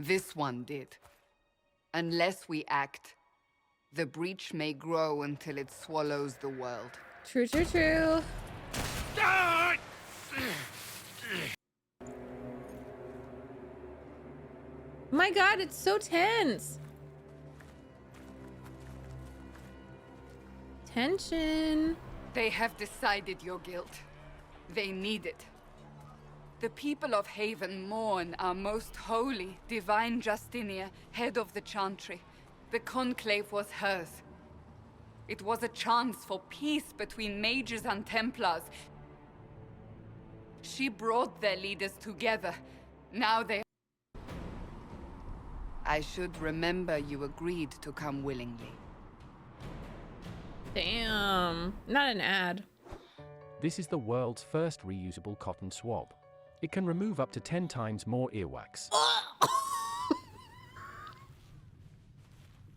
This one did. Unless we act, the breach may grow until it swallows the world. True, true, true. My God, it's so tense. Tension. They have decided your guilt. They need it. The people of Haven mourn our most holy, divine Justinia, head of the Chantry. The conclave was hers. It was a chance for peace between mages and Templars. She brought their leaders together. Now they... I should remember you agreed to come willingly. Damn. Not an ad. This is the world's first reusable cotton swab. It can remove up to 10 times more earwax.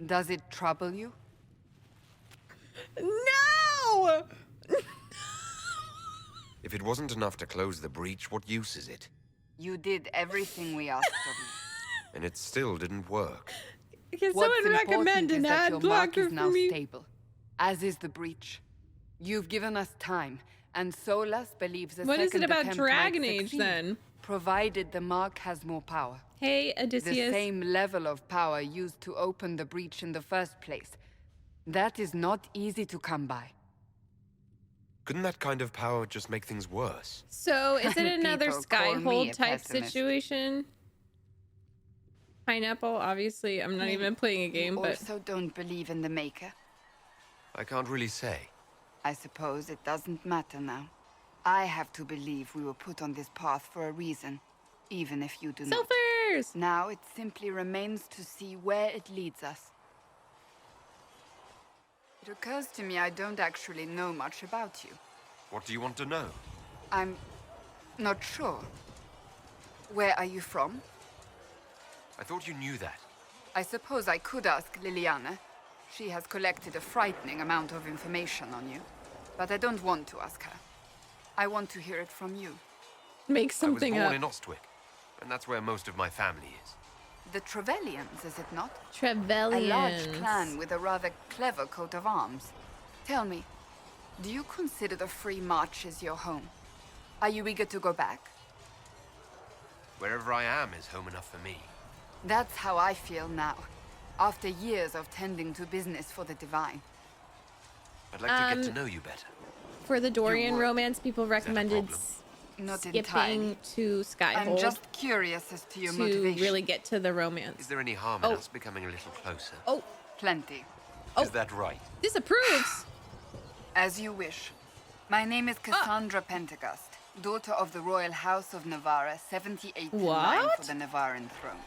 Does it trouble you? No! If it wasn't enough to close the breach, what use is it? You did everything we asked of you. And it still didn't work. Can What's someone recommend important an is that ad your mark blocker is for now me? stable, as is the breach. You've given us time, and Solas believes the What is it second about attempt Dragon might Age succeed, then? provided the mark has more power. Hey, The Odysseus. same level of power used to open the breach in the first place. That is not easy to come by. Couldn't that kind of power just make things worse? So, is it another People call me a Skyhold type pessimist. situation? Pineapple, obviously, I'm not even playing a game, You but also don't believe in the Maker? I can't really say. I suppose it doesn't matter now. I have to believe we were put on this path for a reason, even if you do not. Sulfurs! Now it simply remains to see where it leads us. It occurs to me I don't actually know much about you. What do you want to know? I'm not sure. Where are you from? I thought you knew that. I suppose I could ask Liliana. She has collected a frightening amount of information on you. But I don't want to ask her. I want to hear it from you. Make I something was born up. in Ostwick, and that's where most of my family is. The Trevellians, is it not? Trevellians. A large clan with a rather clever coat of arms. Tell me, do you consider the Free Marches your home? Are you eager to go back? Wherever I am is home enough for me. That's how I feel now, after years of tending to business for the Divine. I'd like to get to know you better. For the Dorian would. romance, people recommended problem? Not skipping entirely. to I'm Skyhold just curious as to your to motivation. really get to the romance. Is there any harm in us becoming a little closer? Oh, Plenty. Is that right? disapproves. As you wish. My name is Cassandra Pentagast, daughter of the royal house of Navarra, 78th in line What? for the Navarran throne.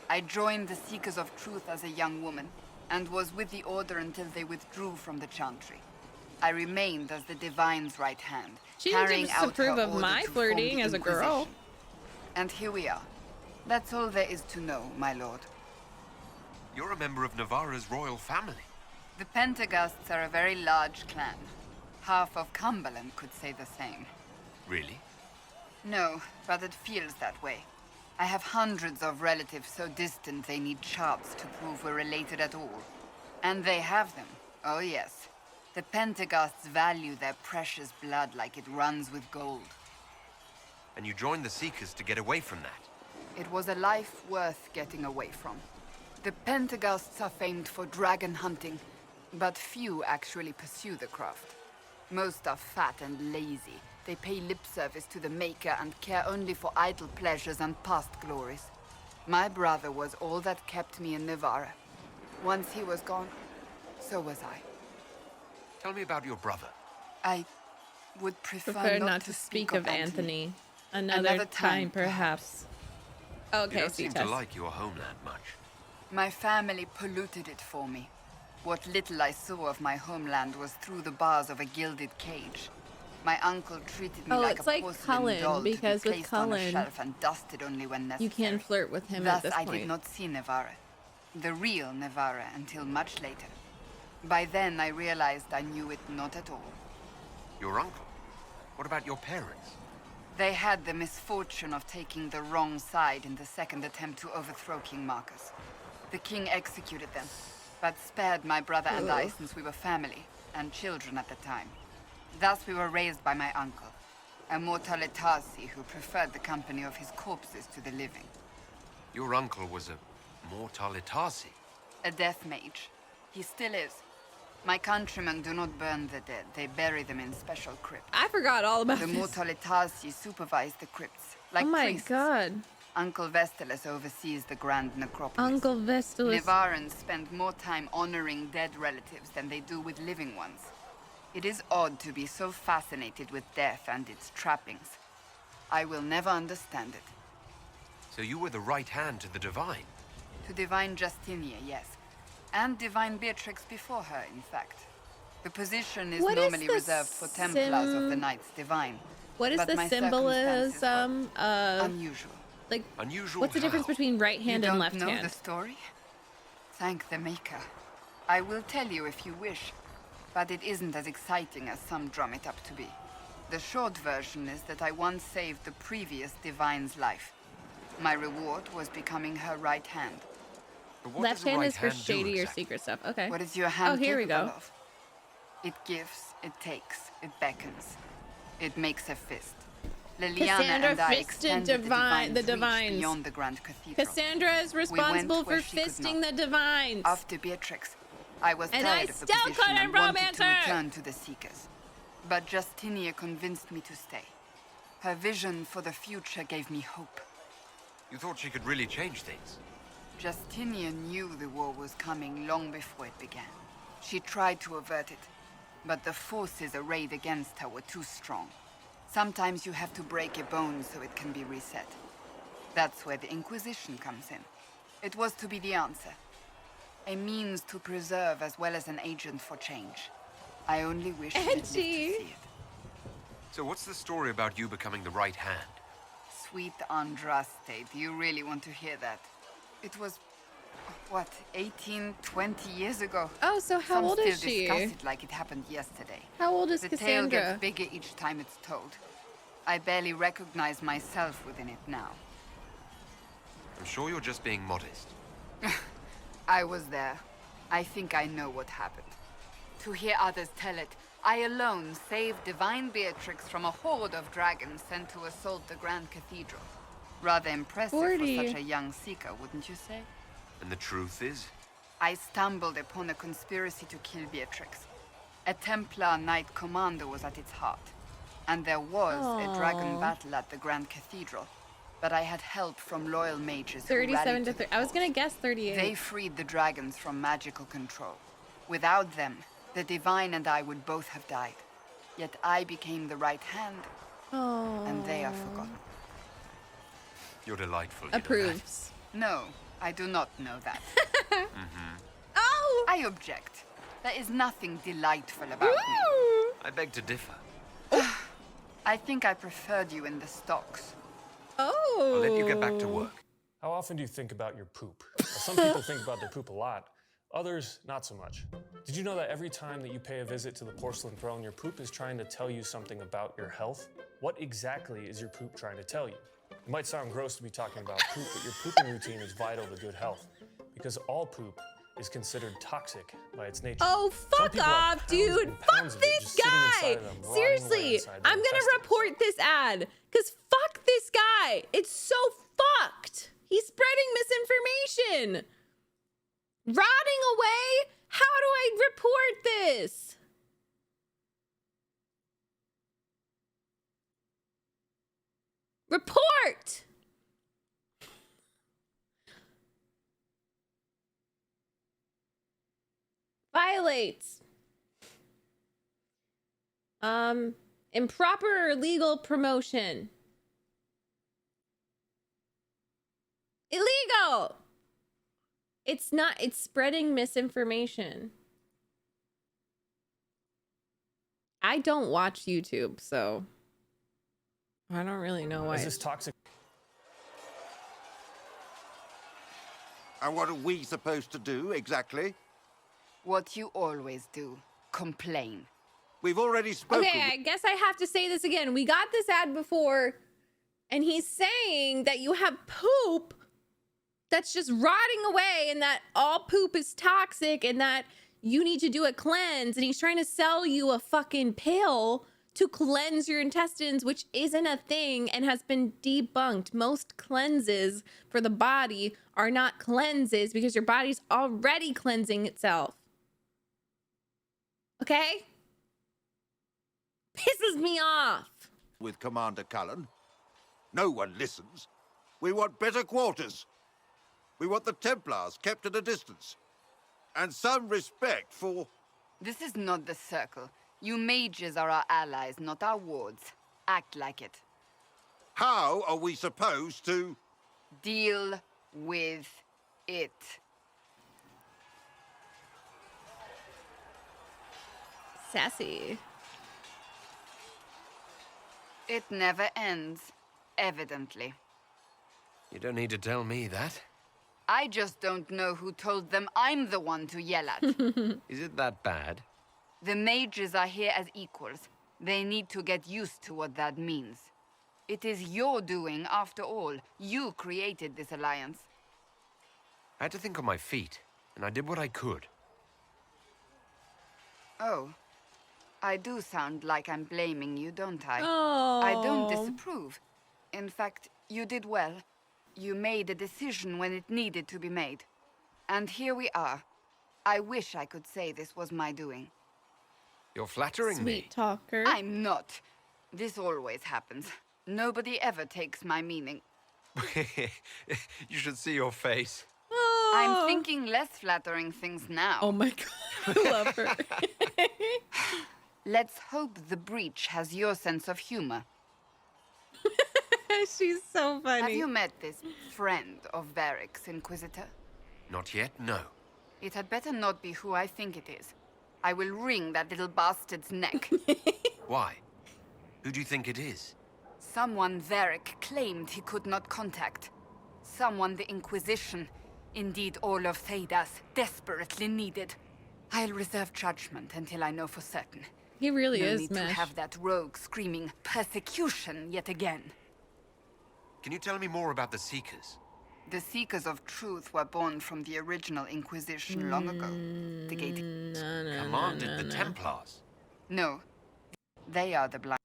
I joined the Seekers of Truth as a young woman, and was with the Order until they withdrew from the Chantry. I remained as the Divine's right hand, She carrying didn't out her disapprove of order my to form flirting the as a girl. Inquisition. And here we are. That's all there is to know, my lord. You're a member of Navarra's royal family. The Pentagasts are a very large clan. Half of Cumberland could say the same. Really? No, but it feels that way. I have hundreds of relatives so distant they need charts to prove we're related at all. And they have them. Oh yes. The Pentagasts value their precious blood like it runs with gold. And you joined the Seekers to get away from that? It was a life worth getting away from. The Pentagasts are famed for dragon hunting, but few actually pursue the craft. Most are fat and lazy. They pay lip service to the Maker and care only for idle pleasures and past glories. My brother was all that kept me in Navarra. Once he was gone, so was I. Tell me about your brother. I would prefer Prefer not not to speak of Anthony. Another Another time, time, perhaps. You Okay, don't seem to C-test. like your homeland much. My family polluted it for me. What little I saw of my homeland was through the bars of a gilded cage. My uncle treated me Oh, like it's a like porcelain Cullen, doll because to with be placed on a Cullen, shelf and dusted only when necessary. You can flirt with him Thus, at this I point. did not see Navarra, the real Navarra, until much later. By then, I realized I knew it not at all. Your uncle? What about your parents? They had the misfortune of taking the wrong side in the second attempt to overthrow King Marcus. The king executed them, but spared my brother and I since we were family, and children at the time. Thus we were raised by my uncle, a Mortalitasi who preferred the company of his corpses to the living. Your uncle was a Mortalitasi? A death mage. He still is. My countrymen do not burn the dead, they bury them in special crypts. I forgot all about The this. Mortalitasi supervise the crypts, like Oh my priests. god. Uncle Vestalis oversees the Grand Necropolis. Uncle Vestalis. Nevarans spend more time honoring dead relatives than they do with living ones. It is odd to be so fascinated with death and its trappings. I will never understand it. So you were the right hand to the divine? To Divine Justinia, yes. And Divine Beatrix before her, in fact. The position is What is normally the reserved for Templars of the sim- Knights Divine. What is but the my circumstances symbolism were of, unusual. like, Unusual what's the difference how? between right hand You and don't left know hand? the story? Thank the Maker. I will tell you if you wish, but it isn't as exciting as some drum it up to be. The short version is that I once saved the previous Divine's life. My reward was becoming her right hand. But what Left does a hand right is for hand do shady or exactly? secret stuff. Okay. What is your hand here we capable go. of? It gives, it takes, it beckons. It makes a fist. Liliana Cassandra and I fisted extended the the divines. reach beyond the Grand Cathedral. Cassandra is responsible for where she could fisting not. the divines. After Beatrix, I was And tired I of the still position couldn't and wanted romance to her. return to the Seekers. But Justinia convinced me to stay. Her vision for the future gave me hope. You thought she could really change things? Justinian knew the war was coming long before it began. She tried to avert it, but the forces arrayed against her were too strong. Sometimes you have to break a bone so it can be reset. That's where the Inquisition comes in. It was to be the answer. A means to preserve as well as an agent for change. I only wish she had lived to see Edgy. it. So what's the story about you becoming the right hand? Sweet Andraste, do you really want to hear that? It was, what, 18, 20 years ago? Oh, so how Some old is still she? discuss it like it happened yesterday. How old is The tale Cassandra? gets bigger each time it's told. I barely recognize myself within it now. I'm sure you're just being modest. I was there. I think I know what happened. To hear others tell it, I alone saved Divine Beatrix from a horde of dragons sent to assault the Grand Cathedral. Rather impressive 40. for such a young seeker, wouldn't you say? And the truth is? I stumbled upon a conspiracy to kill Beatrix. A Templar Knight Commander was at its heart. And there was a dragon Aw. battle at the Grand Cathedral. But I had help from loyal mages who 37 rallied to the 30. I was cause. gonna guess 38. They freed the dragons from magical control. Without them, the Divine and I would both have died. Yet I became the right hand, Oh. and they are forgotten. You're delightful. You know that. Approves. No, I do not know that. Oh. I object. There is nothing delightful about me. Woo! I beg to differ. I think I preferred you in the stocks. Oh. I'll let you get back to work. How often do you think about your poop? Well, some people think about their poop a lot, others not so much. Did you know that every time that you pay a visit to the porcelain throne, your poop is trying to tell you something about your health? What exactly is your poop trying to tell you? It might sound gross to be talking about poop, but your pooping routine is vital to good health because all poop is considered toxic by its nature. Oh, Some fuck people have off, pounds dude. and Fuck pounds of it this just sitting inside guy. of them, rotting away Seriously, inside their I'm gonna intestines. report this ad. Because fuck this guy. It's so fucked. He's spreading misinformation. Rotting away? How do I report this? Report! Violates. Improper or illegal promotion. Illegal! It's not, it's spreading misinformation. I don't watch YouTube, so I don't really know why. Is this toxic? And what are we supposed to do exactly? What you always do. Complain. We've already spoken. Okay, I guess I have to say this again. We got this ad before. And he's saying that you have poop that's just rotting away and that all poop is toxic and that you need to do a cleanse. And he's trying to sell you a fucking pill to cleanse your intestines, which isn't a thing and has been debunked. Most cleanses for the body are not cleanses because your body's already cleansing itself. Okay? Pisses me off. With Commander Cullen. No one listens. We want better quarters. We want the Templars kept at a distance. And some respect for... This is not the Circle. You mages are our allies, not our wards. Act like it. How are we supposed to... Deal with it. Sassy. It never ends, evidently. You don't need to tell me that. I just don't know who told them I'm the one to yell at. Is it that bad? The mages are here as equals. They need to get used to what that means. It is your doing, after all. You created this alliance. I had to think on my feet, and I did what I could. Oh. I do sound like I'm blaming you, don't I? Oh. I don't disapprove. In fact, you did well. You made a decision when it needed to be made. And here we are. I wish I could say this was my doing. You're flattering me. Sweet talker. I'm not. This always happens. Nobody ever takes my meaning. You should see your face. Oh. I'm thinking less flattering things now. Oh my god. I love her. Let's hope the breach has your sense of humor. She's so funny. Have you met this friend of Varric's, Inquisitor? Not yet, no. It had better not be who I think it is. I will wring that little bastard's neck. Why? Who do you think it is? Someone Varric claimed he could not contact. Someone the Inquisition, indeed all of Thedas, desperately needed. I'll reserve judgment until I know for certain. He really No is, need to Mesh. have that rogue screaming persecution yet again. Can you tell me more about the Seekers? The Seekers of Truth were born from the original Inquisition long ago. The gate. Commanded the Templars. No, they are the blind.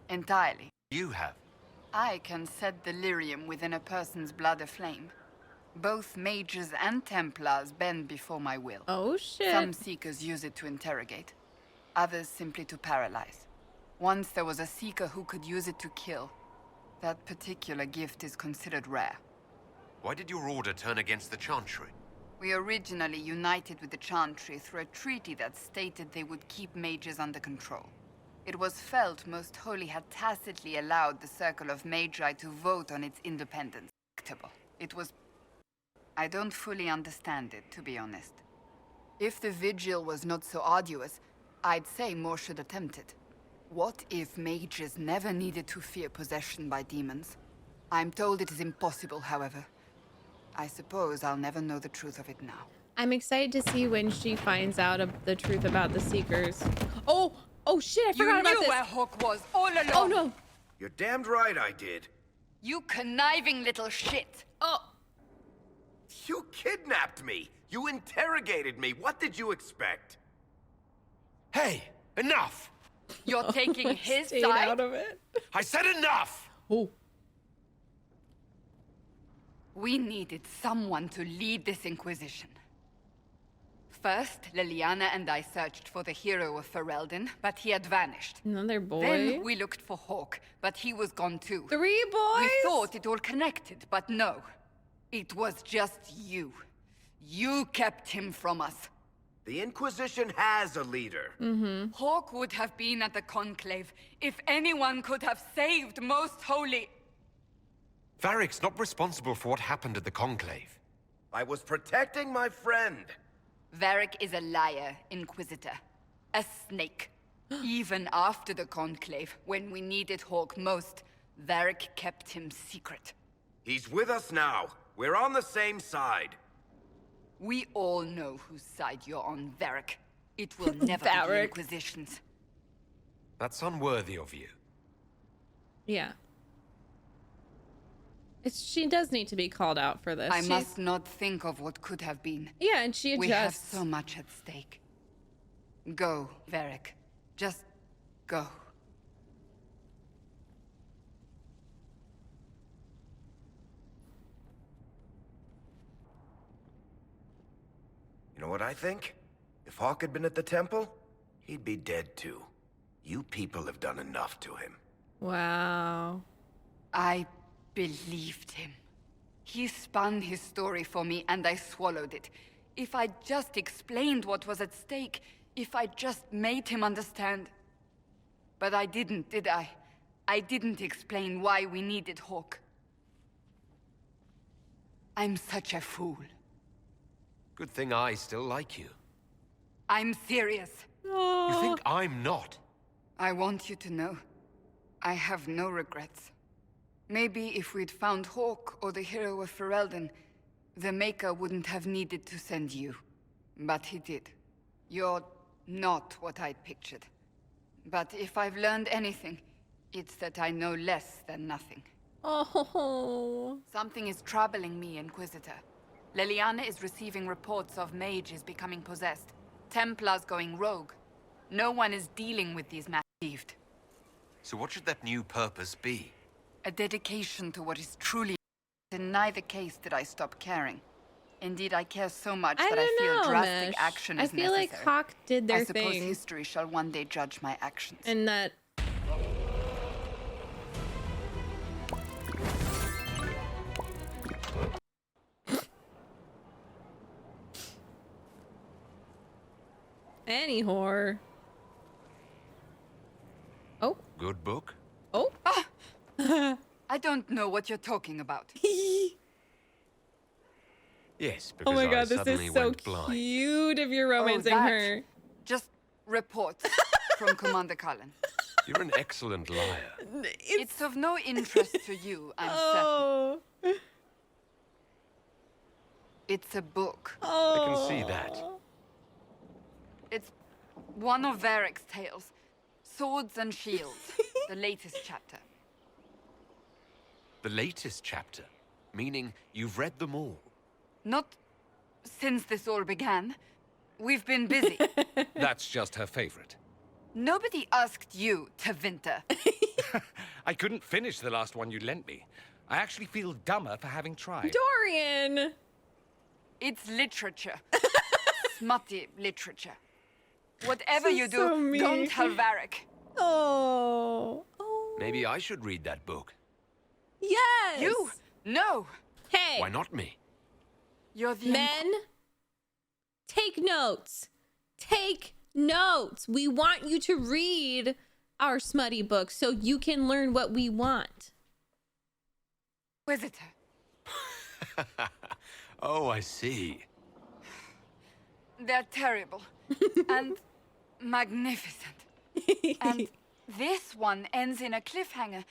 Entirely. You have. I can set delirium within a person's blood aflame. Both mages and Templars bend before my will. Oh shit. Some Seekers use it to interrogate. Others simply to paralyze. Once there was a Seeker who could use it to kill. That particular gift is considered rare. Why did your order turn against the Chantry? We originally united with the Chantry through a treaty that stated they would keep mages under control. It was felt Most Holy had tacitly allowed the Circle of Magi to vote on its independence. It was... I don't fully understand it, to be honest. If the vigil was not so arduous, I'd say more should attempt it. What if mages never needed to fear possession by demons? I'm told it is impossible, however. I suppose I'll never know the truth of it now. I'm excited to see when she finds out of the truth about the Seekers. Oh shit, I forgot about You knew this. where Hawk was all along! Oh no. You're damned right I did. You conniving little shit! Oh. You kidnapped me. You interrogated me. What did you expect? Hey, enough! You're taking his Stayed side? out of it. I said enough! Oh. We needed someone to lead this Inquisition. First, Liliana and I searched for the hero of Ferelden, but he had vanished. Another boy. Then we looked for Hawk, but he was gone too. 3 boys? We thought it all connected, but no. It was just you. You kept him from us. The Inquisition has a leader. Hawk would have been at the Conclave if anyone could have saved Most Holy. Varric's not responsible for what happened at the Conclave. I was protecting my friend. Varric is a liar, Inquisitor. A snake. Even after the Conclave, when we needed Hawk most, Varric kept him secret. He's with us now. We're on the same side. We all know whose side you're on, Varric. It will never be the Varric. That's unworthy of you. Yeah. She does need to be called out for this. I must not think of what could have been. Yeah, and she adjusts. We have so much at stake. Go, Varric. Just go. You know what I think? If Hawk had been at the temple, he'd be dead too. You people have done enough to him. Wow. I believed him. He spun his story for me and I swallowed it. If I just explained what was at stake, if I just made him understand. But I didn't, did I? I didn't explain why we needed Hawk. I'm such a fool. Good thing I still like you. I'm serious. You think I'm not? I want you to know, I have no regrets. Maybe if we'd found Hawk or the hero of Ferelden, the Maker wouldn't have needed to send you. But he did. You're not what I'd pictured. But if I've learned anything, it's that I know less than nothing. Oh. Something is troubling me, Inquisitor. Leliana is receiving reports of mages becoming possessed, Templars going rogue. No one is dealing with these matters. So what should that new purpose be? A dedication to what is truly. In neither case did I stop caring. Indeed, I care so much that I feel drastic action is necessary. I feel like Hawk did their thing. I suppose history shall one day judge my actions. And that... Any whore. Oh. Good book? Oh. I don't know what you're talking about. Yes, because Oh my god, I this suddenly is so went blind. cute if you're romancing that. her. Just reports from Commander Cullen. You're an excellent liar. It's of no interest to you, I'm certain. Oh. It's a book. Oh. I can see that. It's one of Varric's tales. Swords and Shields, the latest chapter. The latest chapter? Meaning you've read them all? Not since this all began. We've been busy. That's just her favorite. Nobody asked you to winter. I couldn't finish the last one you lent me. I actually feel dumber for having tried. Dorian! It's literature. Smutty literature. Whatever She's you do, so mean. don't tell Varric. Oh. Maybe I should read that book. Yes! You? No. Hey! Why not me? You're the Men, take notes. Take notes. We want you to read our smutty book so you can learn what we want. Inquisitor. Oh, I see. They're terrible. And magnificent. And this one ends in a cliffhanger.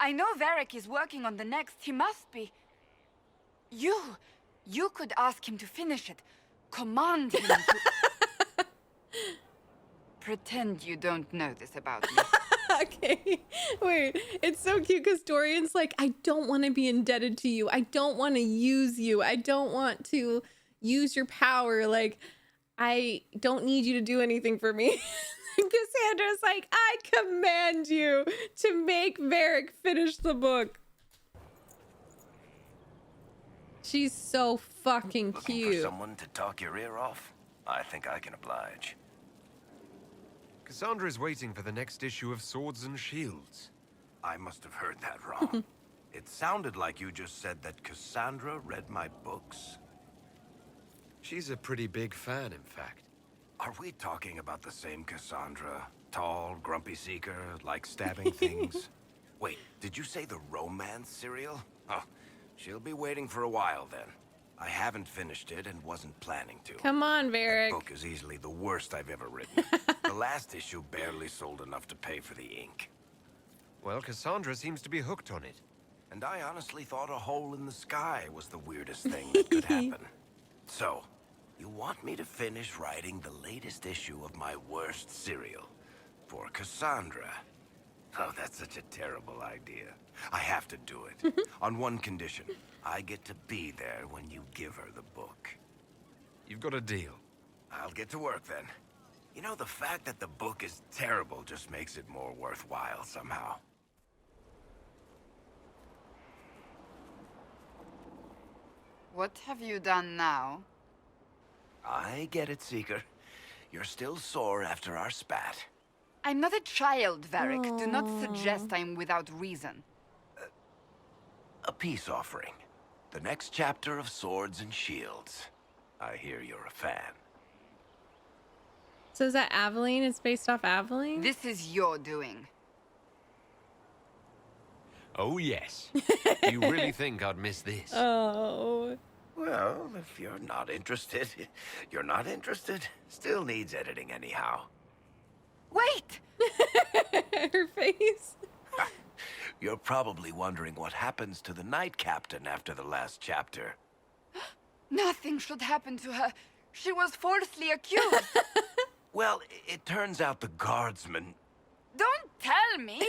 I know Varric is working on the next. He must be. You could ask him to finish it. Command him to... Pretend you don't know this about me. Okay. Wait, it's so cute because Dorian's like, I don't want to be indebted to you. I don't want to use you. I don't want to use your power. Like, I don't need you to do anything for me. Cassandra's like, I command you to make Varric finish the book. She's so fucking Looking cute. for someone to talk your ear off? I think I can oblige. Cassandra is waiting for the next issue of Swords and Shields. I must have heard that wrong. It sounded like you just said that Cassandra read my books. She's a pretty big fan, in fact. Are we talking about the same Cassandra? Tall, grumpy seeker, like stabbing things? Wait, did you say the romance serial? Oh, she'll be waiting for a while then. I haven't finished it and wasn't planning to. Come on, The Varric. book is easily the worst I've ever written. The last issue barely sold enough to pay for the ink. Well, Cassandra seems to be hooked on it. And I honestly thought a hole in the sky was the weirdest thing that could happen. So, you want me to finish writing the latest issue of my worst serial for Cassandra? Oh, that's such a terrible idea. I have to do it. On one condition. I get to be there when you give her the book. You've got a deal. I'll get to work then. You know, the fact that the book is terrible just makes it more worthwhile somehow. What have you done now? I get it, Seeker. You're still sore after our spat. I'm not a child, Varric. Do not suggest I'm without reason. A peace offering. The next chapter of Swords and Shields. I hear you're a fan. So is that Aveline? It's based off Aveline? This is your doing. Oh, yes. You really think I'd miss this? Oh. Well, if you're not interested, you're not interested. Still needs editing anyhow. Wait! Her face. You're probably wondering what happens to the Knight Captain after the last chapter. Nothing should happen to her. She was falsely accused. Well, it turns out the guardsman... Don't tell me!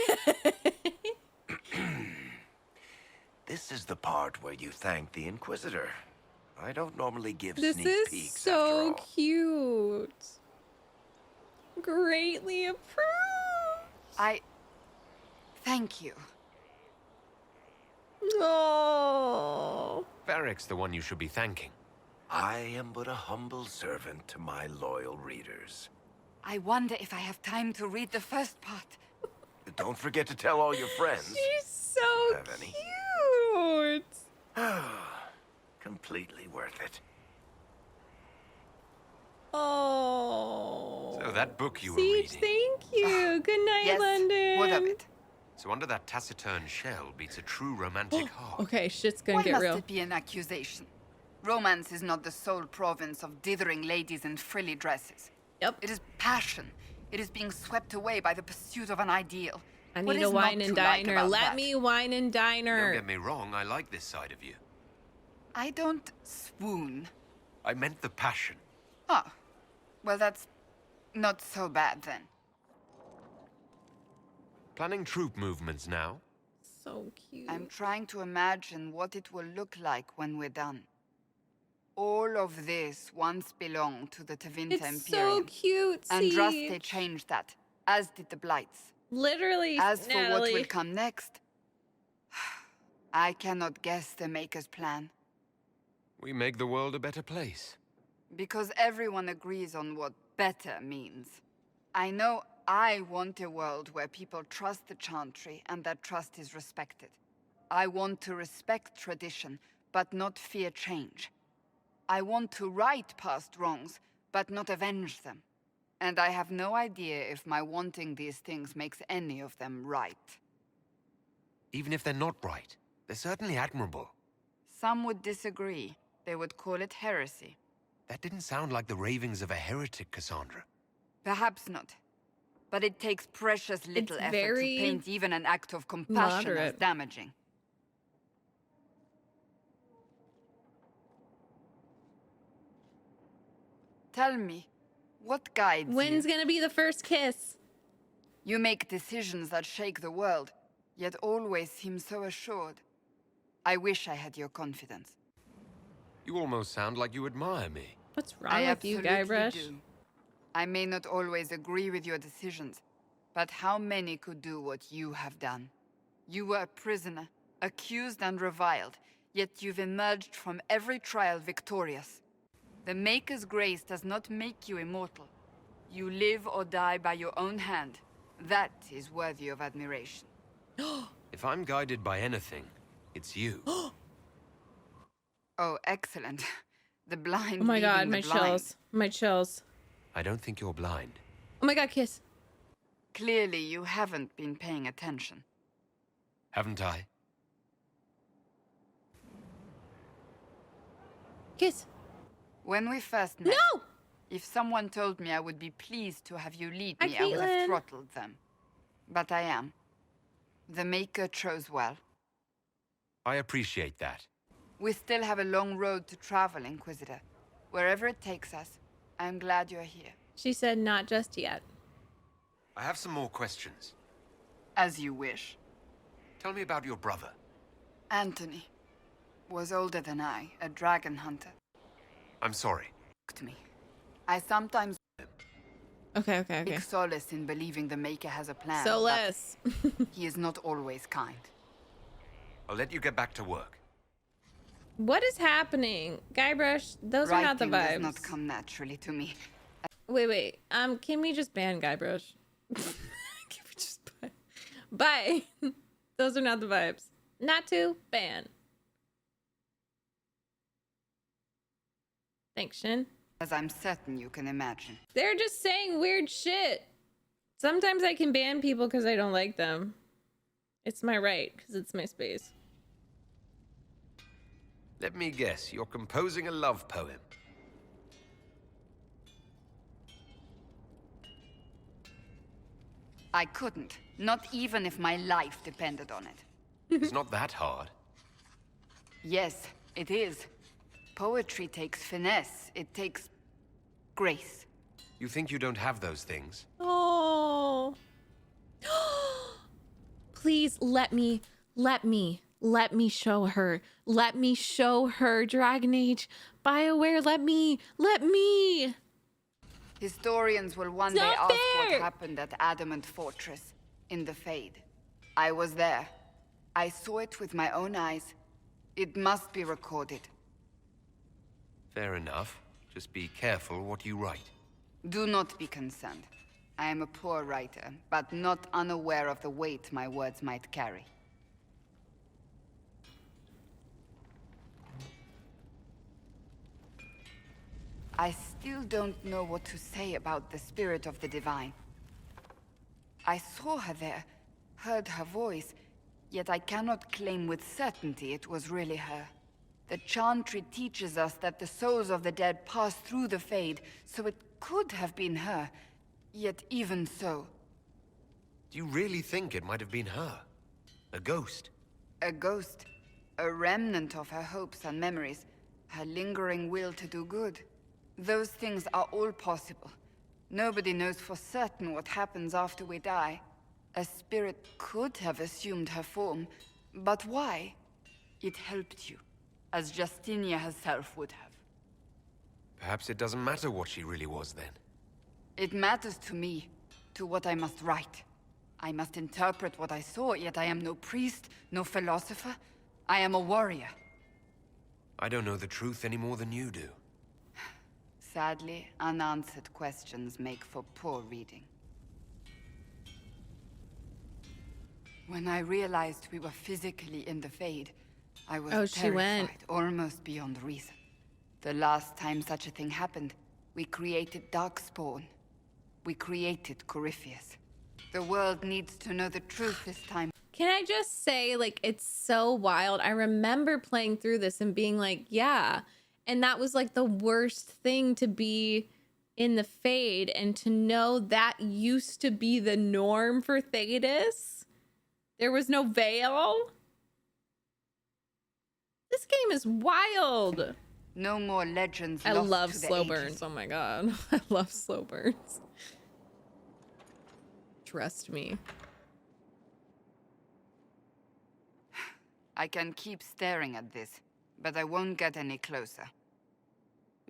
This is the part where you thank the Inquisitor. I don't normally give This sneak is peeks so after all. cute. Greatly approved. Thank you. Oh. Varric's the one you should be thanking. I am but a humble servant to my loyal readers. I wonder if I have time to read the first part. Don't forget to tell all your friends. She's so Have any? cute. Completely worth it. Oh. So that book you were Siege, reading. thank you. Good night, Yes, London. what of it? So under that taciturn shell beats a true romantic heart. Okay, shit's gonna Why get must real. it be an accusation? Romance is not the sole province of dithering ladies in frilly dresses. Yep. It is passion. It is being swept away by the pursuit of an ideal. I What need a is wine not and to like diner. about Let that? me wine and Don't diner. get me wrong, I like this side of you. I don't swoon. I meant the passion. Oh, well, that's not so bad then. Planning troop movements now? So cute. I'm trying to imagine what it will look like when we're done. All of this once belonged to the Tevinter It's so Imperium. cute. Andraste Siege. changed that, as did the Blights. Literally, As for Natalie. what will come next, I cannot guess the Maker's plan. We make the world a better place. Because everyone agrees on what better means. I know I want a world where people trust the Chantry and that trust is respected. I want to respect tradition, but not fear change. I want to right past wrongs, but not avenge them. And I have no idea if my wanting these things makes any of them right. Even if they're not right, they're certainly admirable. Some would disagree. They would call it heresy. That didn't sound like the ravings of a heretic, Cassandra. Perhaps not. But it takes precious little effort to very paint even an act of compassion as moderate. damaging. Tell me, what guides When's you? gonna be the first kiss? You make decisions that shake the world, yet always seem so assured. I wish I had your confidence. You almost sound like you admire me. What's wrong I with you, absolutely Guybrush? do. I may not always agree with your decisions, but how many could do what you have done? You were a prisoner, accused and reviled, yet you've emerged from every trial victorious. The Maker's grace does not make you immortal. You live or die by your own hand. That is worthy of admiration. If I'm guided by anything, it's you. Oh, excellent. The blind Oh my god, leading the my blind. chills. My chills. I don't think you're blind. Oh my god, kiss. Clearly, you haven't been paying attention. Haven't I? Kiss. When we first met, No! if someone told me I would be pleased to have you lead Hi, me, I would have Caitlin. throttled them. But I am. The Maker chose well. I appreciate that. We still have a long road to travel, Inquisitor. Wherever it takes us, I'm glad you're here. She said not just yet. I have some more questions. As you wish. Tell me about your brother. Anthony was older than I, a dragon hunter. I'm sorry. To me. I sometimes Okay. take solace in believing the Maker has a plan. So but less. he is not always kind. I'll let you get back to work. What is happening? Guybrush, those are not the Writing vibes. does not come naturally to me. Wait. Can we just ban Guybrush? Can we just bye? Those are not the vibes. Not to ban. Thanks, Shin. As I'm certain you can imagine. They're just saying weird shit. Sometimes I can ban people because I don't like them. It's my right, because it's my space. Let me guess, you're composing a love poem. I couldn't. Not even if my life depended on it. It's not that hard. Yes, it is. Poetry takes finesse. It takes grace. You think you don't have those things? Oh. Please let me show her. Let me show her Dragon Age. BioWare, let me. Historians will one day Not ask fair. what happened at Adamant Fortress, in the Fade. I was there. I saw it with my own eyes. It must be recorded. Fair enough. Just be careful what you write. Do not be concerned. I am a poor writer, but not unaware of the weight my words might carry. I still don't know what to say about the spirit of the divine. I saw her there, heard her voice, yet I cannot claim with certainty it was really her. The Chantry teaches us that the souls of the dead pass through the Fade, so it could have been her. Yet even so... Do you really think it might have been her? A ghost? A ghost. A remnant of her hopes and memories. Her lingering will to do good. Those things are all possible. Nobody knows for certain what happens after we die. A spirit could have assumed her form, but why? It helped you, as Justinia herself would have. Perhaps it doesn't matter what she really was then. It matters to me, to what I must write. I must interpret what I saw, yet I am no priest, no philosopher. I am a warrior. I don't know the truth any more than you do. Sadly, unanswered questions make for poor reading. When I realized we were physically in the Fade, I was terrified, almost beyond reason. The last time such a thing happened, we created Darkspawn. We created Corypheus. The world needs to know the truth this time. Can I just say, like, it's so wild. I remember playing through this and being like, yeah. And that was like the worst thing to be in the Fade, and to know that used to be the norm for Thedas. There was no veil. This game is wild. No more legends. I lost love to the slow ages. burns. Oh my god. I love slow burns. Trust me. I can keep staring at this, but I won't get any closer.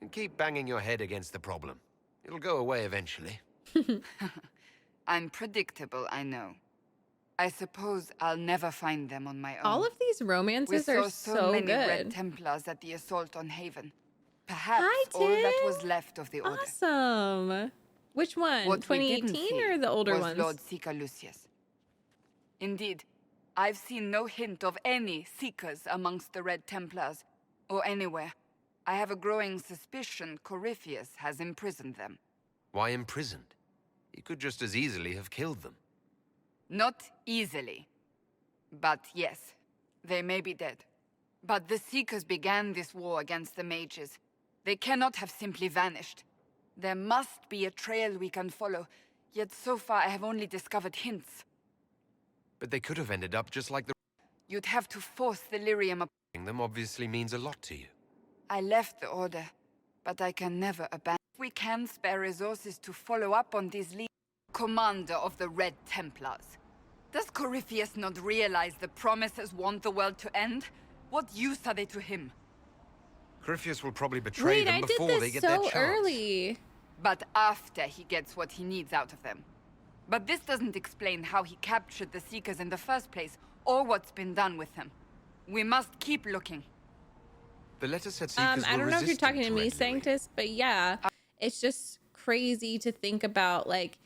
And keep banging your head against the problem. It'll go away eventually. I'm predictable, I know. I suppose I'll never find them on my own. All of these romances we are saw so many good. Red Templars at the assault on Haven. Perhaps I all that did? was left of the Order. Awesome. Which one? What we didn't 2018 see or the older was ones? Lord Seeker Lucius. Indeed, I've seen no hint of any Seekers amongst the Red Templars, or anywhere. I have a growing suspicion Corypheus has imprisoned them. Why imprisoned? He could just as easily have killed them. Not easily. But yes, they may be dead. But the Seekers began this war against the mages. They cannot have simply vanished. There must be a trail we can follow, yet so far I have only discovered hints. But they could have ended up just like the... You'd have to force the lyrium upon Them obviously means a lot to you. I left the Order, but I can never abandon. If we can spare resources to follow up on these leads. Commander of the Red Templars. Does Corypheus not realize the promises want the world to end? What use are they to him? Corypheus will probably betray Wait, them I did before they this get their so chance. early. But after he gets what he needs out of them. But this doesn't explain how he captured the Seekers in the first place, or what's been done with them. We must keep looking. The letter said Seekers I were don't know if you're resistant talking to me, Red Lyrium. Sanctus, but yeah, it's just crazy to think about, like,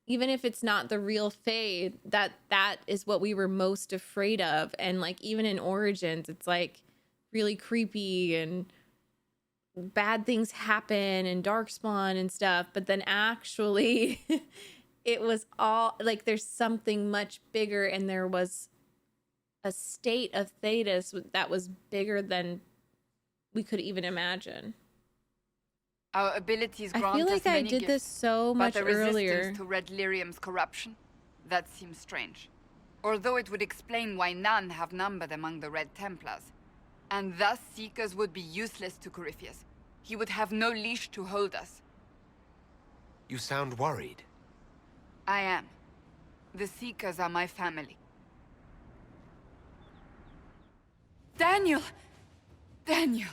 even if it's not the real Fae, that is what we were most afraid of. And like, even in Origins, it's like really creepy and bad things happen and Darkspawn and stuff. But then actually it was all like, there's something much bigger, and there was a state of Thetis that was bigger than we could even imagine. Our abilities grant I feel like us I many did gifts, this so but much the earlier. resistance to Red Lyrium's corruption, that seems strange. Although it would explain why none have numbered among the Red Templars. And thus Seekers would be useless to Corypheus. He would have no leash to hold us. You sound worried. I am. The Seekers are my family. Daniel! Daniel!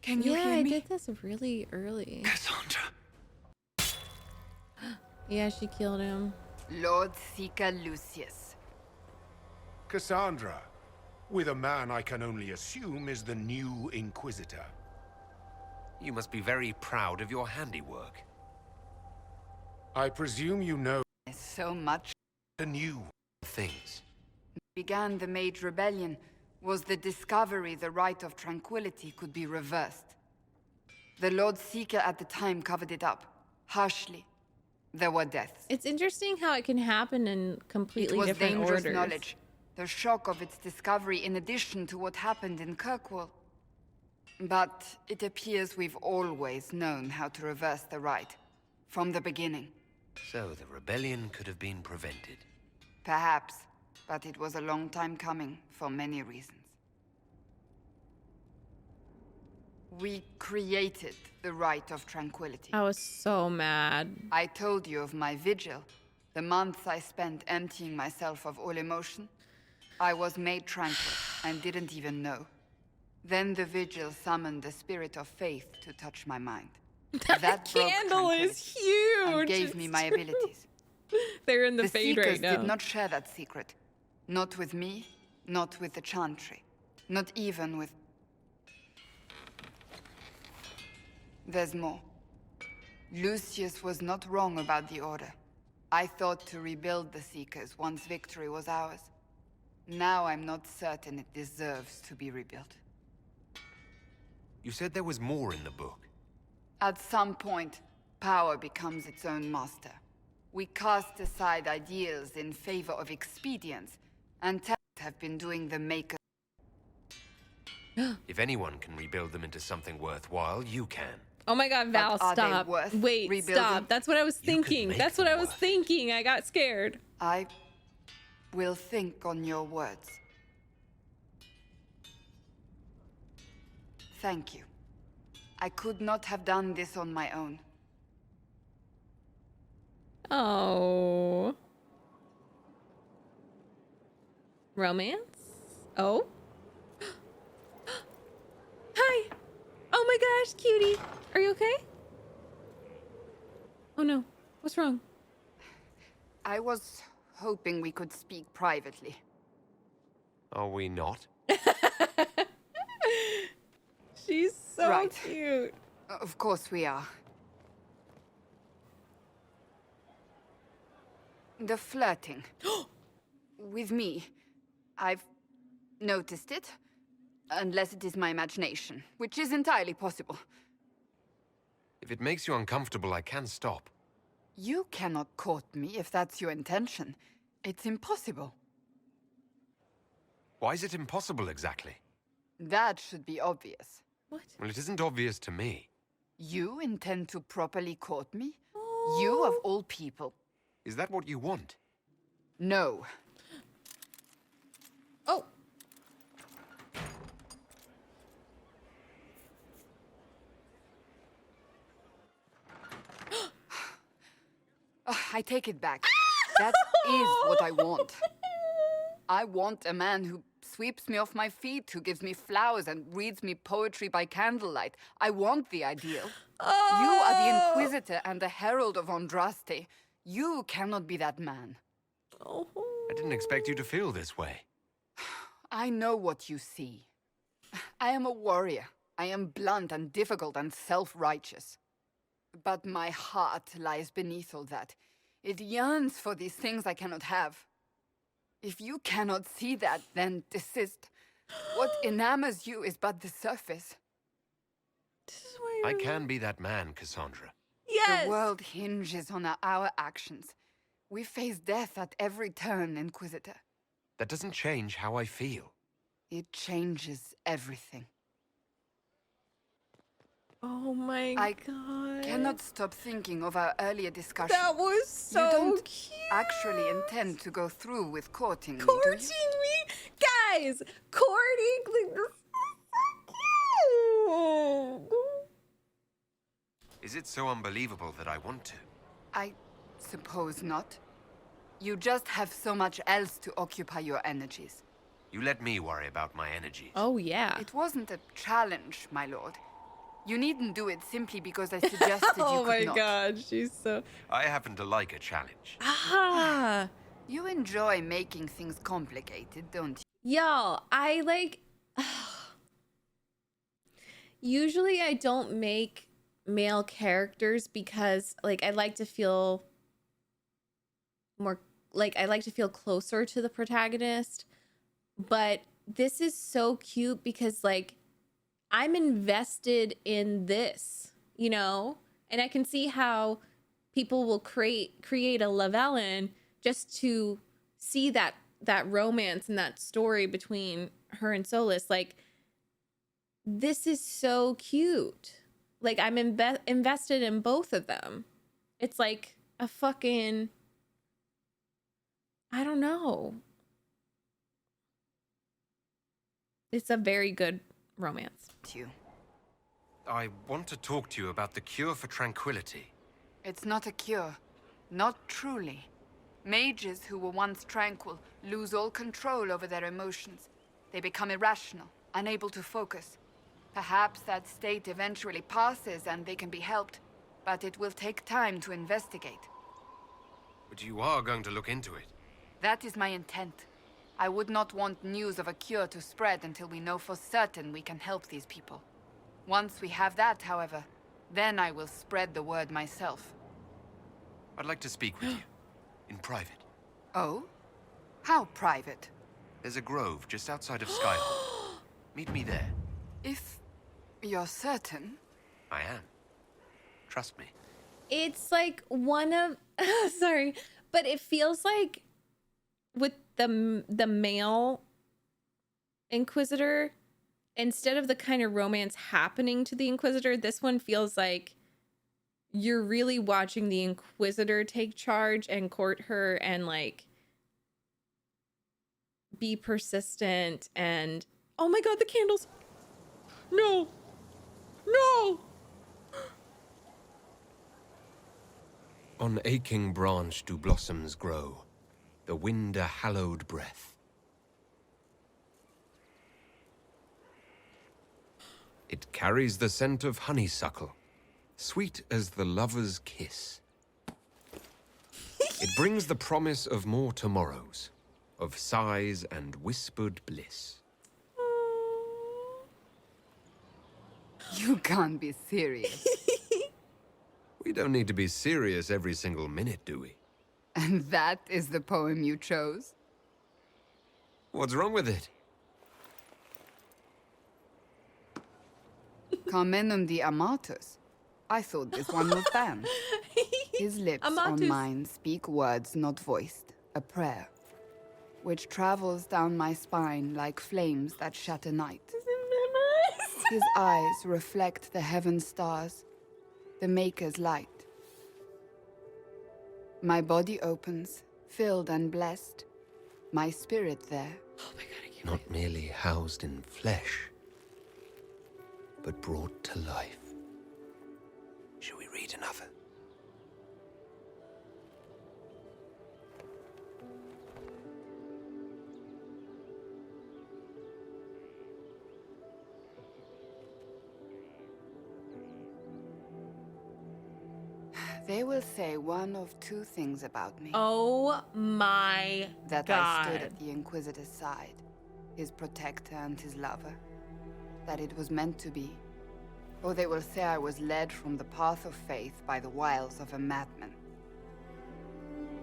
Can you Yeah, hear I me? did this really early. Cassandra. Yeah, she killed him. Lord Seeker Lucius. Cassandra, with a man I can only assume is the new Inquisitor. You must be very proud of your handiwork. I presume you know So much the new. Things. began the Mage Rebellion was the discovery the Rite of Tranquility could be reversed. The Lord Seeker at the time covered it up, harshly. There were deaths. It's interesting how it can happen in It completely was different dangerous orders. knowledge. The shock of its discovery in addition to what happened in Kirkwall. But it appears we've always known how to reverse the Rite. From the beginning. So the rebellion could have been prevented. Perhaps. But it was a long time coming, for many reasons. We created the Rite of Tranquility. I was so mad. I told you of my vigil. The months I spent emptying myself of all emotion. I was made tranquil and didn't even know. Then the vigil summoned the spirit of faith to touch my mind. That broke Candle is tranquility huge. and gave me my abilities. They're in the The fade Seekers right now. did not share that secret. Not with me, not with the Chantry, not even with... There's more. Lucius was not wrong about the Order. I thought to rebuild the Seekers once victory was ours. Now I'm not certain it deserves to be rebuilt. You said there was more in the book. At some point, power becomes its own master. We cast aside ideals in favor of expedience, and have been doing the maker. If anyone can rebuild them into something worthwhile, you can. Oh my god, Val, But are they stop. worth Wait, rebuilding? stop. That's what I was You could thinking. make That's what them I was worth it. thinking. I got scared. I will think on your words. Thank you. I could not have done this on my own. Oh. Romance? Oh? Hi. Oh my gosh, cutie. Are you okay? Oh no. What's wrong? I was hoping we could speak privately. Are we not? She's so Right. cute. Of course we are. The flirting. With me. I've noticed it. Unless it is my imagination, which is entirely possible. If it makes you uncomfortable, I can stop. You cannot court me if that's your intention. It's impossible. Why is it impossible exactly? That should be obvious. What? Well, it isn't obvious to me. You intend to properly court me? You of all people. Is that what you want? No. Oh. I take it back. That is what I want. I want a man who sweeps me off my feet, who gives me flowers and reads me poetry by candlelight. I want the ideal. You are the Inquisitor and the Herald of Andraste. You cannot be that man. I didn't expect you to feel this way. I know what you see. I am a warrior. I am blunt and difficult and self-righteous. But my heart lies beneath all that. It yearns for these things I cannot have. If you cannot see that, then desist. What enamors you is but the surface. I can be that man, Cassandra. Yes. The world hinges on our actions. We face death at every turn, Inquisitor. That doesn't change how I feel. It changes everything. Oh my god. Cannot stop thinking of our earlier discussion. That was so you don't cute. actually intend to go through with courting me, Courting do you? me? Guys, courting, like, this is so cute. Is it so unbelievable that I want to? I suppose not. You just have so much else to occupy your energies. You let me worry about my energies. Oh, yeah. It wasn't a challenge, my lord. You needn't do it simply because I suggested you Oh could my not. god, she's so... I happen to like a challenge. Ah. You enjoy making things complicated, don't you? Y'all, I like... Usually I don't make male characters because, like, I like to feel more... Like, I like to feel closer to the protagonist. But this is so cute because, like, I'm invested in this, you know? And I can see how people will create a Lavellen just to see that romance and that story between her and Solus. Like, this is so cute. Like, I'm invested in both of them. It's like a fucking... I don't know. It's a very good romance. I want to talk to you about the cure for tranquility. It's not a cure. Not truly. Mages who were once tranquil lose all control over their emotions. They become irrational, unable to focus. Perhaps that state eventually passes and they can be helped, but it will take time to investigate. But you are going to look into it. That is my intent. I would not want news of a cure to spread until we know for certain we can help these people. Once we have that, however, then I will spread the word myself. I'd like to speak with you. In private. Oh? How private? There's a grove just outside of Skyhold. Meet me there. If you're certain. I am. Trust me. It's like one of... Sorry. But it feels like with the male Inquisitor, instead of the kind of romance happening to the Inquisitor, this one feels like you're really watching the Inquisitor take charge and court her and, like, be persistent and... Oh my god, the candles! No! No! On aching branch do blossoms grow, the wind a hallowed breath. It carries the scent of honeysuckle, sweet as the lover's kiss. It brings the promise of more tomorrows, of sighs and whispered bliss. You can't be serious. We don't need to be serious every single minute, do we? And that is the poem you chose? What's wrong with it? Carmenum de Amatus. I thought this one was banned. His lips Amatus. on mine speak words not voiced, a prayer, which travels down my spine like flames that shatter night. His eyes reflect the heaven stars, the Maker's light. My body opens, filled and blessed, my spirit there. Oh my god, I can't Not merely housed in flesh, but brought to life. Shall we read another? They will say one of two things about me. Oh my That God. I stood at the Inquisitor's side, his protector and his lover. That it was meant to be. Or they will say I was led from the path of faith by the wiles of a madman.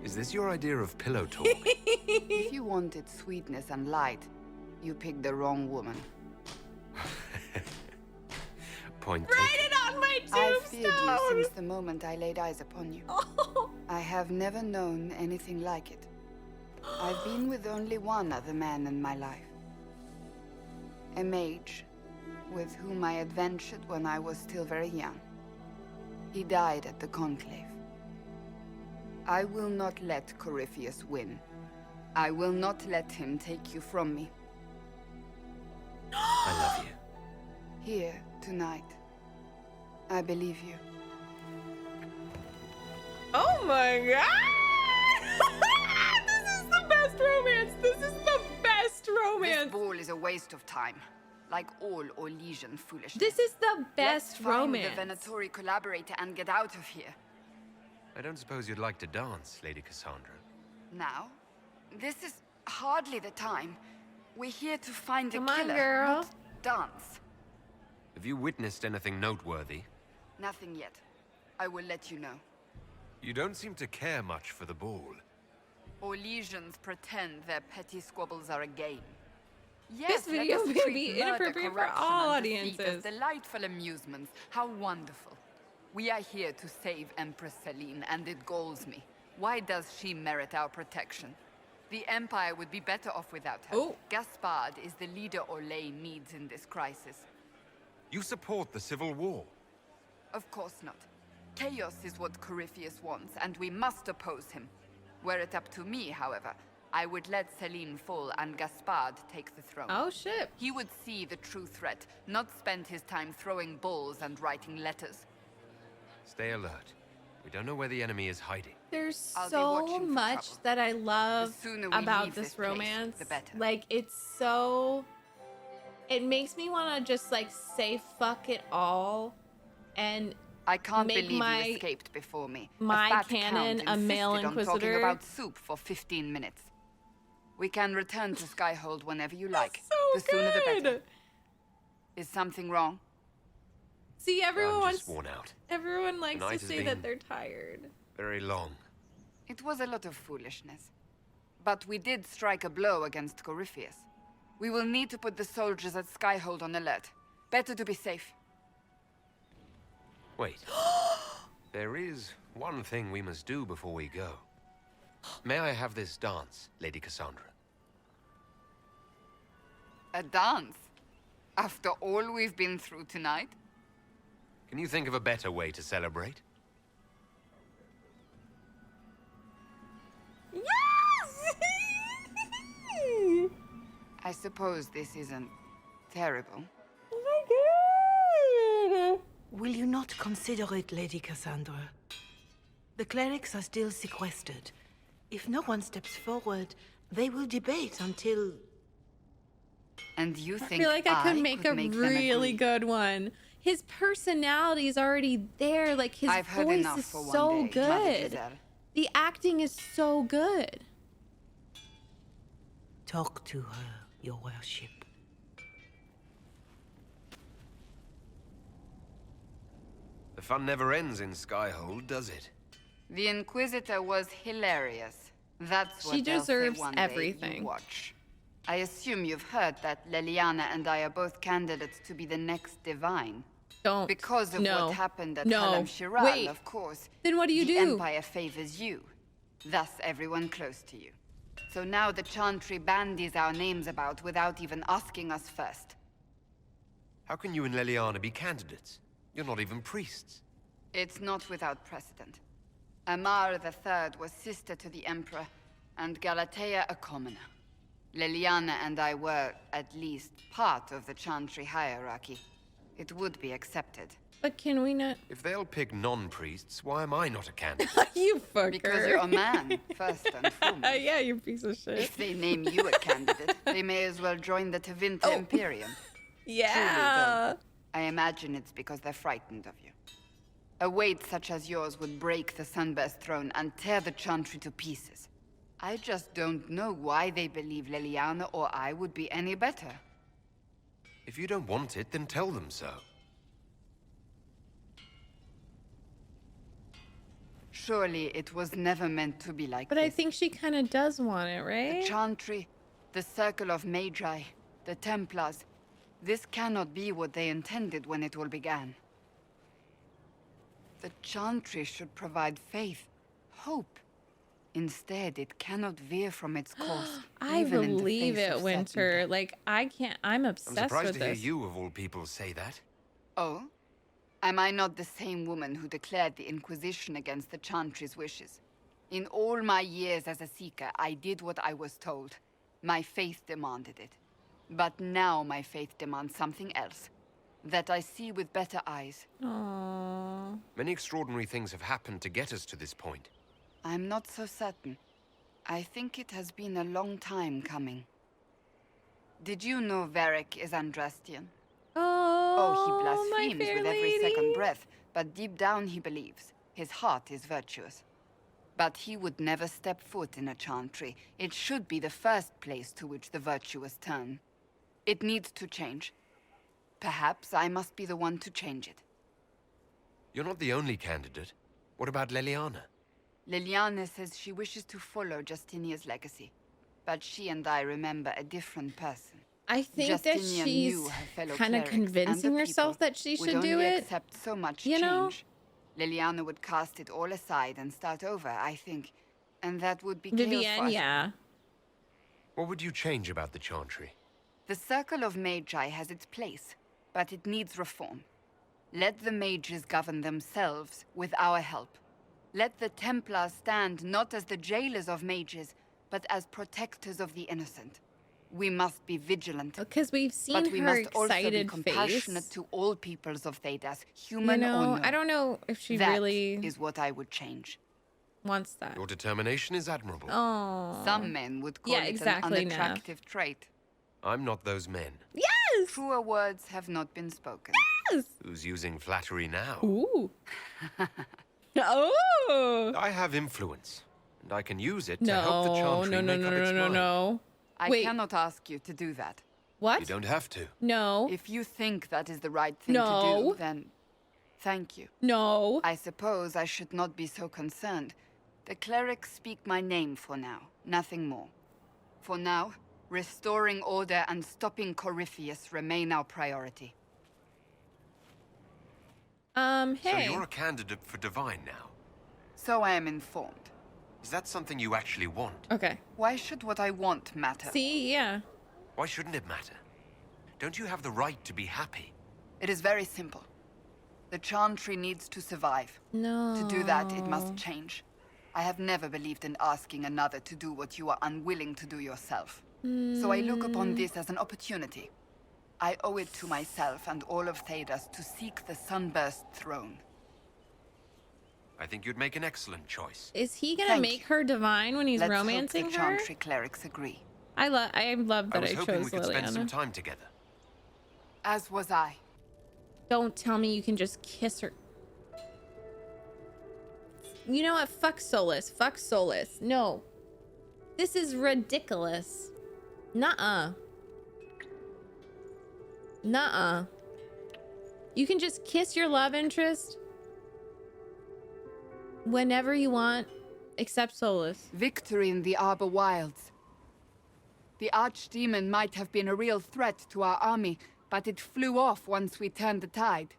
Is this your idea of pillow talk? If you wanted sweetness and light, you picked the wrong woman. Point Write taken. it on my I've feared you tombstone. since the moment I laid eyes upon you. Oh. I have never known anything like it. I've been with only one other man in my life. A mage, with whom I adventured when I was still very young. He died at the Conclave. I will not let Corypheus win. I will not let him take you from me. I love you. Here, tonight. I believe you. Oh my God! This is the best romance. This is the best This romance. ball is a waste of time. Like all Orlesian foolishness. This is the best Let's find romance. the Venatori collaborator and get out of here. I don't suppose you'd like to dance, Lady Cassandra. Now? This is hardly the time. We're here to find Come a on, killer, girl. not dance. Have you witnessed anything noteworthy? Nothing yet. I will let you know. You don't seem to care much for the ball. Orlesians pretend their petty squabbles are a game. This Yes, let video us may treat be murder, inappropriate for corruption, all and deceit audiences. as delightful amusements. How wonderful. We are here to save Empress Celine, and it galls me. Why does she merit our protection? The Empire would be better off without her. Oh. Gaspard is the leader Orlais needs in this crisis. You support the civil war? Of course not. Chaos is what Corypheus wants, and we must oppose him. Were it up to me, however, I would let Celine fall and Gaspard take the throne. Oh shit. He would see the true threat, not spend his time throwing balls and writing letters. Stay alert. We don't know where the enemy is hiding. There's I'll be so watching for much trouble. that I love The sooner we about leave this this place, romance. the better. Like it's so it makes me want to just like say fuck it all and I can't make believe my- you escaped before me. my a fat canon count a male insisted on talking inquisitor. about soup for 15 minutes. We can return to Skyhold whenever you like. so The sooner the better. good. Is something wrong? See, everyone I'm wants just worn out. everyone likes Tonight to has say that been- they're tired. Very long. It was a lot of foolishness. But we did strike a blow against Corypheus. We will need to put the soldiers at Skyhold on alert. Better to be safe. Wait. There is one thing we must do before we go. May I have this dance, Lady Cassandra? A dance? After all we've been through tonight? Can you think of a better way to celebrate? Yes! I suppose this isn't terrible. Oh my god! Will you not consider it, Lady Cassandra? The clerics are still sequestered. If no one steps forward, they will debate until... And you I think feel like I could make a them really agree? good one. His personality is already there. Like his I've heard voice enough is for one so day, good. Mademoiselle. The acting is so good. Talk to her, your worship. The fun never ends in Skyhold, does it? The Inquisitor was hilarious. That's what She they'll say deserves one day. everything. You watch. I assume you've heard that Leliana and I are both candidates to be the next divine. Don't. Because of no. what happened at No. Halam Shiral, Wait. of course. Then what do you the do? Empire favors you. Thus, everyone close to you. So now the Chantry bandies our names about without even asking us first. How can you and Leliana be candidates? You're not even priests. It's not without precedent. Amar III was sister to the Emperor, and Galatea a commoner. Leliana and I were, at least, part of the Chantry hierarchy. It would be accepted. But can we not? If they'll pick non-priests, why am I not a candidate? You fucker. Because you're a man, first and foremost. Yeah, you piece of shit. If they name you a candidate, they may as well join the Tevinter Imperium. Yeah. I imagine it's because they're frightened of you. A weight such as yours would break the Sunburst throne and tear the Chantry to pieces. I just don't know why they believe Leliana or I would be any better. If you don't want it, then tell them so. Surely it was never meant to be like But this. I think she kind of does want it, right? The Chantry, the Circle of Magi, the Templars. This cannot be what they intended when it all began. The Chantry should provide faith, hope. Instead, it cannot veer from its course. I even in the believe face it, of Winter. certain death. Like, I can't... I'm I'm obsessed surprised with to hear this. you, of all people, say that. Oh? Am I not the same woman who declared the Inquisition against the Chantry's wishes? In all my years as a Seeker, I did what I was told. My faith demanded it. But now my faith demands something else. That I see with better eyes. Aww. Many extraordinary things have happened to get us to this point. I'm not so certain. I think it has been a long time coming. Did you know Varric is Andrastian? Oh, he blasphemes with every second breath, but deep down he believes. His heart is virtuous. But he would never step foot in a Chantry. It should be the first place to which the virtuous turn. It needs to change. Perhaps I must be the one to change it. You're not the only candidate. What about Leliana? Liliana says she wishes to follow Justinia's legacy. But she and I remember a different person. I think that Justinia she's knew her fellow kind of clerics and the convincing herself people that she would should do only it. accept so much You know? change. Liliana would cast it all aside and start over, I think. And that would be chaos for Vivienne, us. yeah. What would you change about the Chantry? The Circle of Magi has its place, but it needs reform. Let the mages govern themselves with our help. Let the Templars stand not as the jailers of mages, but as protectors of the innocent. We must be vigilant. Because we've seen But we her must also be excited compassionate face. to all peoples of Thedas, You human or know, no. I don't know if she That really is what I would change. wants that. Your determination is admirable. Oh. Some men would call Yeah, it exactly, an Nav. unattractive trait. I'm not those men. Yes! Truer words have not been spoken. Yes! Who's using flattery now? Ooh. Oh! I have influence, and I can use it to No, help the Chantry no, no, make no, up no, its no, mind. no. I Wait. cannot ask you to do that. What? You don't have to. No. If you think that is the right thing to No. do, then thank you. No. I suppose I should not be so concerned. The clerics speak my name for now, nothing more. For now, restoring order and stopping Corypheus remain our priority. So Hey. you're a candidate for Divine now. So I am informed. Is that something you actually want? Okay. Why should what I want matter? See, yeah. Why shouldn't it matter? Don't you have the right to be happy? It is very simple. The Chantry needs to survive. No. To do that, it must change. I have never believed in asking another to do what you are unwilling to do yourself. So I look upon this as an opportunity. I owe it to myself and all of Thedas to seek the Sunburst throne. I think you'd make an excellent choice. Is he gonna Thank make you. her divine when he's Let's romancing hope the her? Chantry clerics agree. I love I that was I hoping chose we could spend some Liliana. time together. As was I. Don't tell me you can just kiss her. You know what? Fuck Solus. Fuck Solus. No. This is ridiculous. Nuh-uh. Nuh-uh. You can just kiss your love interest whenever you want, except Solus. Victory in the Arbor Wilds. The Archdemon might have been a real threat to our army, but it flew off once we turned the tide.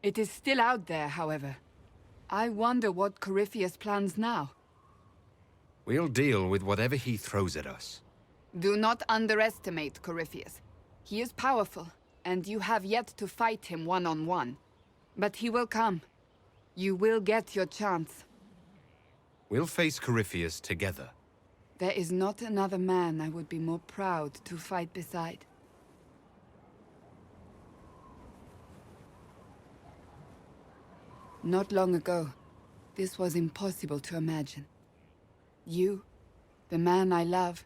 It is still out there, however. I wonder what Corypheus plans now. We'll deal with whatever he throws at us. Do not underestimate Corypheus. He is powerful, and you have yet to fight him one-on-one. But he will come. You will get your chance. We'll face Corypheus together. There is not another man I would be more proud to fight beside. Not long ago, this was impossible to imagine. You, the man I love,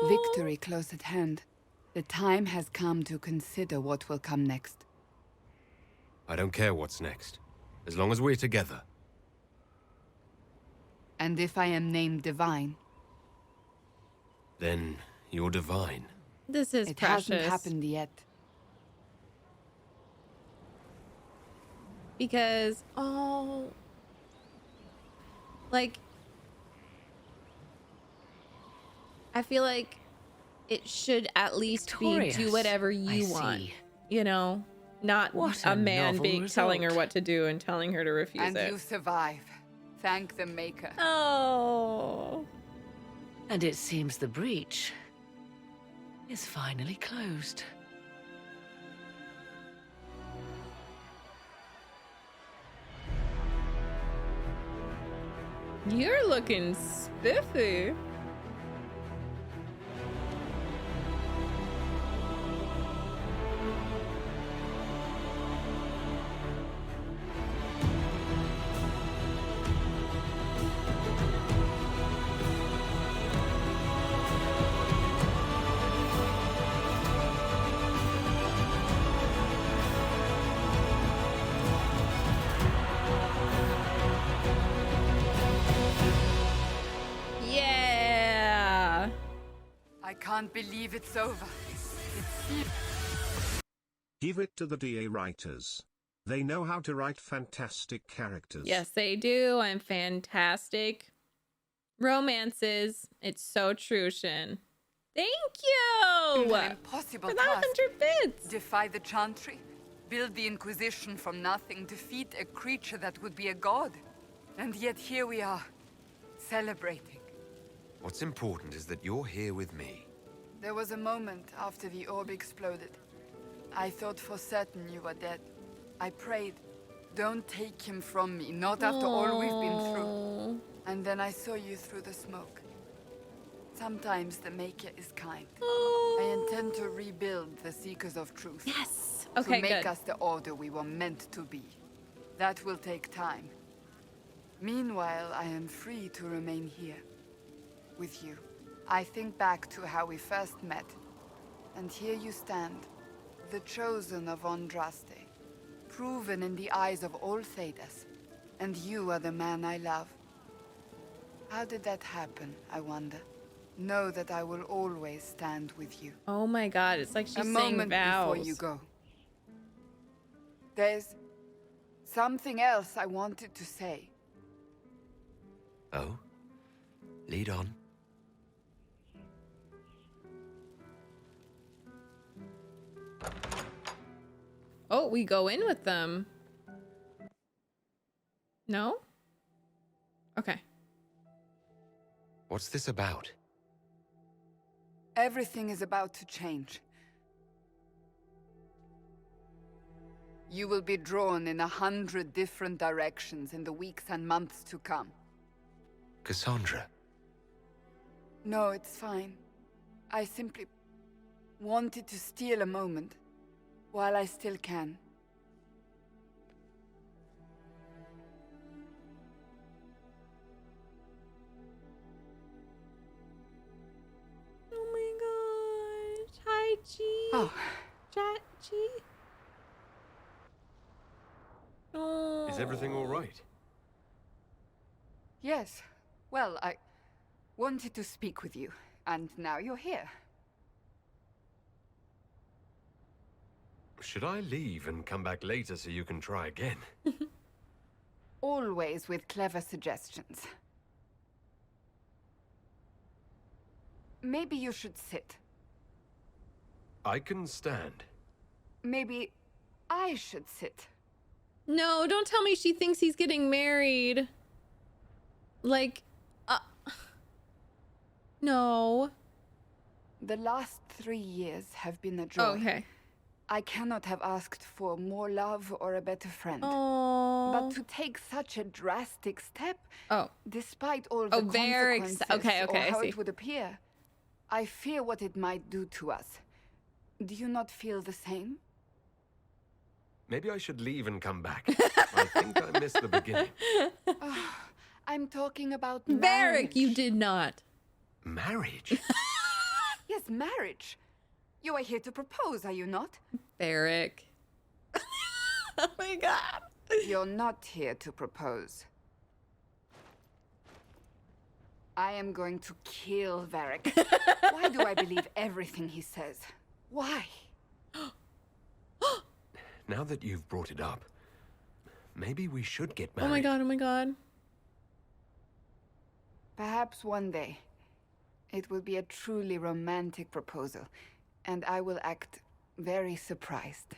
victory close at hand. The time has come to consider what will come next. I don't care what's next. as long as we're together. And if I am named divine? Then you're divine. This is It precious. hasn't happened yet. Because, oh, like, I feel like it should at least be do Victorious, whatever you I want, see. you know, not What a a man novel being telling her result. what to do and telling her to refuse And it. you survive. Thank the Maker. Oh, And it seems the breach is finally closed. you're looking spiffy. Yeah. I can't believe it's over. Give it to the DA writers. They know how to write fantastic characters. Yes, they do. I'm fantastic. Romances. It's so true, Shin. Thank you An impossible for the task. 100 bits. Defy the Chantry, build the Inquisition from nothing, defeat a creature that would be a god. And yet here we are, celebrating. What's important is that you're here with me. There was a moment after the orb exploded. I thought for certain you were dead. I prayed, don't take him from me, not after all we've been through. And then I saw you through the smoke. Sometimes the Maker is kind. I intend to rebuild the Seekers of Truth. Yes. Okay, to make good. us the order we were meant to be. That will take time. Meanwhile, I am free to remain here. With you. I think back to how we first met. And here you stand. The chosen of Andraste. Proven in the eyes of all Thedas. And you are the man I love. How did that happen, I wonder? Know that I will always stand with you. Oh my god, it's like she's A saying moment vows. before you go. There's something else I wanted to say. Oh? Lead on. Oh, we go in with them. No? Okay. What's this about? Everything is about to change. You will be drawn in 100 different directions in the weeks and months to come. Cassandra. No, it's fine. I simply wanted to steal a moment while I still can. Oh my gosh. Hi, G. Oh. Chat, G. Oh. Is everything all right? Yes. Well, I wanted to speak with you, and now you're here. Should I leave and come back later so you can try again? Always with clever suggestions. Maybe you should sit. I can stand. Maybe I should sit. No, don't tell me she thinks he's getting married. Like, no. The last 3 years have been a joy. Oh, okay. I cannot have asked for more love or a better friend. Oh. But to take such a drastic step, despite all the Varric. consequences Okay, or I how see. it would appear, I fear what it might do to us. Do you not feel the same? Maybe I should leave and come back. I think I missed the beginning. I'm talking about Varric, marriage. you did not. Marriage? Yes, marriage. You are here to propose, are you not? Varric. Oh my god. You're not here to propose. I am going to kill Varric. Why do I believe everything he says? Why? Now that you've brought it up, maybe we should get married. Oh my god, oh my god. Perhaps one day, it will be a truly romantic proposal, and I will act very surprised.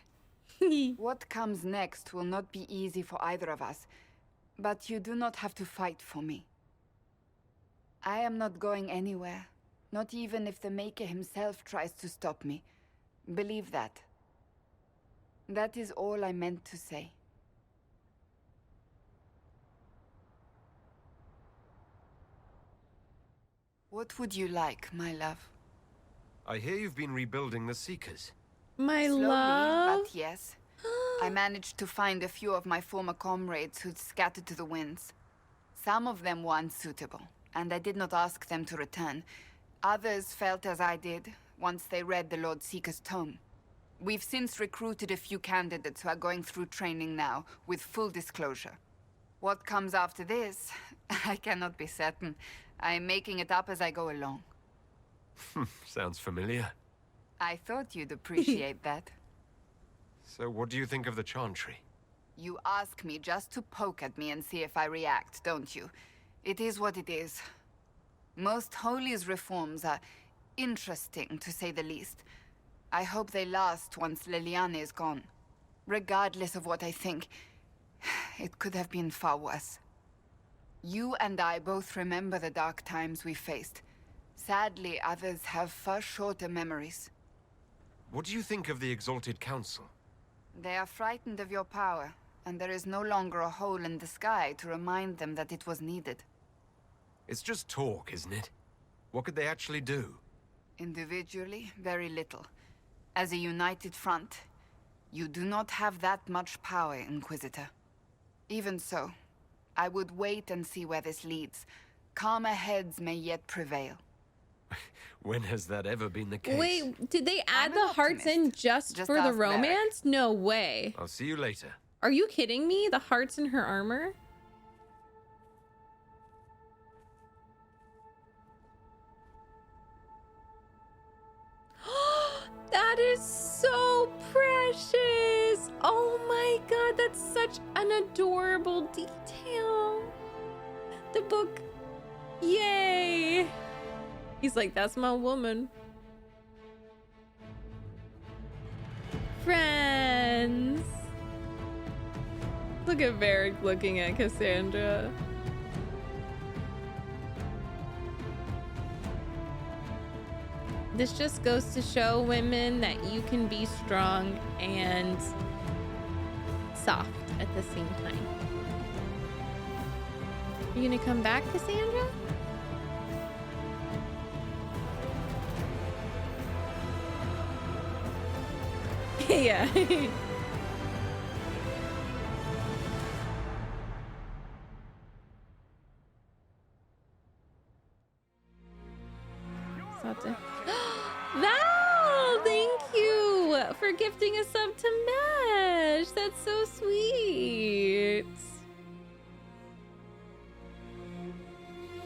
What comes next will not be easy for either of us, but you do not have to fight for me. I am not going anywhere, not even if the Maker himself tries to stop me. Believe that. That is all I meant to say. What would you like, my love? I hear you've been rebuilding the Seekers. My Slowly, love. but yes. I managed to find a few of my former comrades who'd scattered to the winds. Some of them were unsuitable, and I did not ask them to return. Others felt as I did, once they read the Lord Seeker's tome. We've since recruited a few candidates who are going through training now, with full disclosure. What comes after this, I cannot be certain. I am making it up as I go along. Sounds familiar. I thought you'd appreciate that. So what do you think of the Chantry? You ask me just to poke at me and see if I react, don't you? It is what it is. Most Holy's reforms are interesting, to say the least. I hope they last once Liliana is gone. Regardless of what I think, it could have been far worse. You and I both remember the dark times we faced. Sadly, others have far shorter memories. What do you think of the Exalted Council? They are frightened of your power, and there is no longer a hole in the sky to remind them that it was needed. It's just talk, isn't it? What could they actually do? Individually, very little. As a united front, you do not have that much power, Inquisitor. Even so, I would wait and see where this leads. Calmer heads may yet prevail. When has that ever been the case? Wait, did they add I'm the an hearts in optimist. just Just for the ask Varric. romance? No way. I'll see you later. Are you kidding me? The hearts in her armor? That is so precious. Oh my god, that's such an adorable detail. The book. Yay. He's like, that's my woman. Friends. Look at Varric looking at Cassandra. This just goes to show women that you can be strong and soft at the same time. You gonna come back, Cassandra? Yeah. Val, thank you for gifting a sub to Mesh. That's so sweet.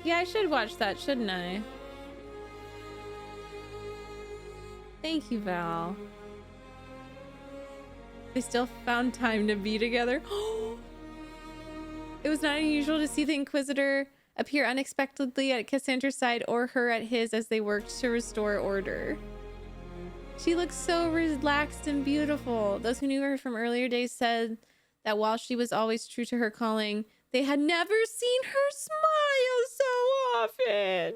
Yeah, I should watch that, shouldn't I? Thank you, Val. They still found time to be together. It was not unusual to see the Inquisitor appear unexpectedly at Cassandra's side or her at his as they worked to restore order. She looks so relaxed and beautiful. Those who knew her from earlier days said that while she was always true to her calling, they had never seen her smile so often.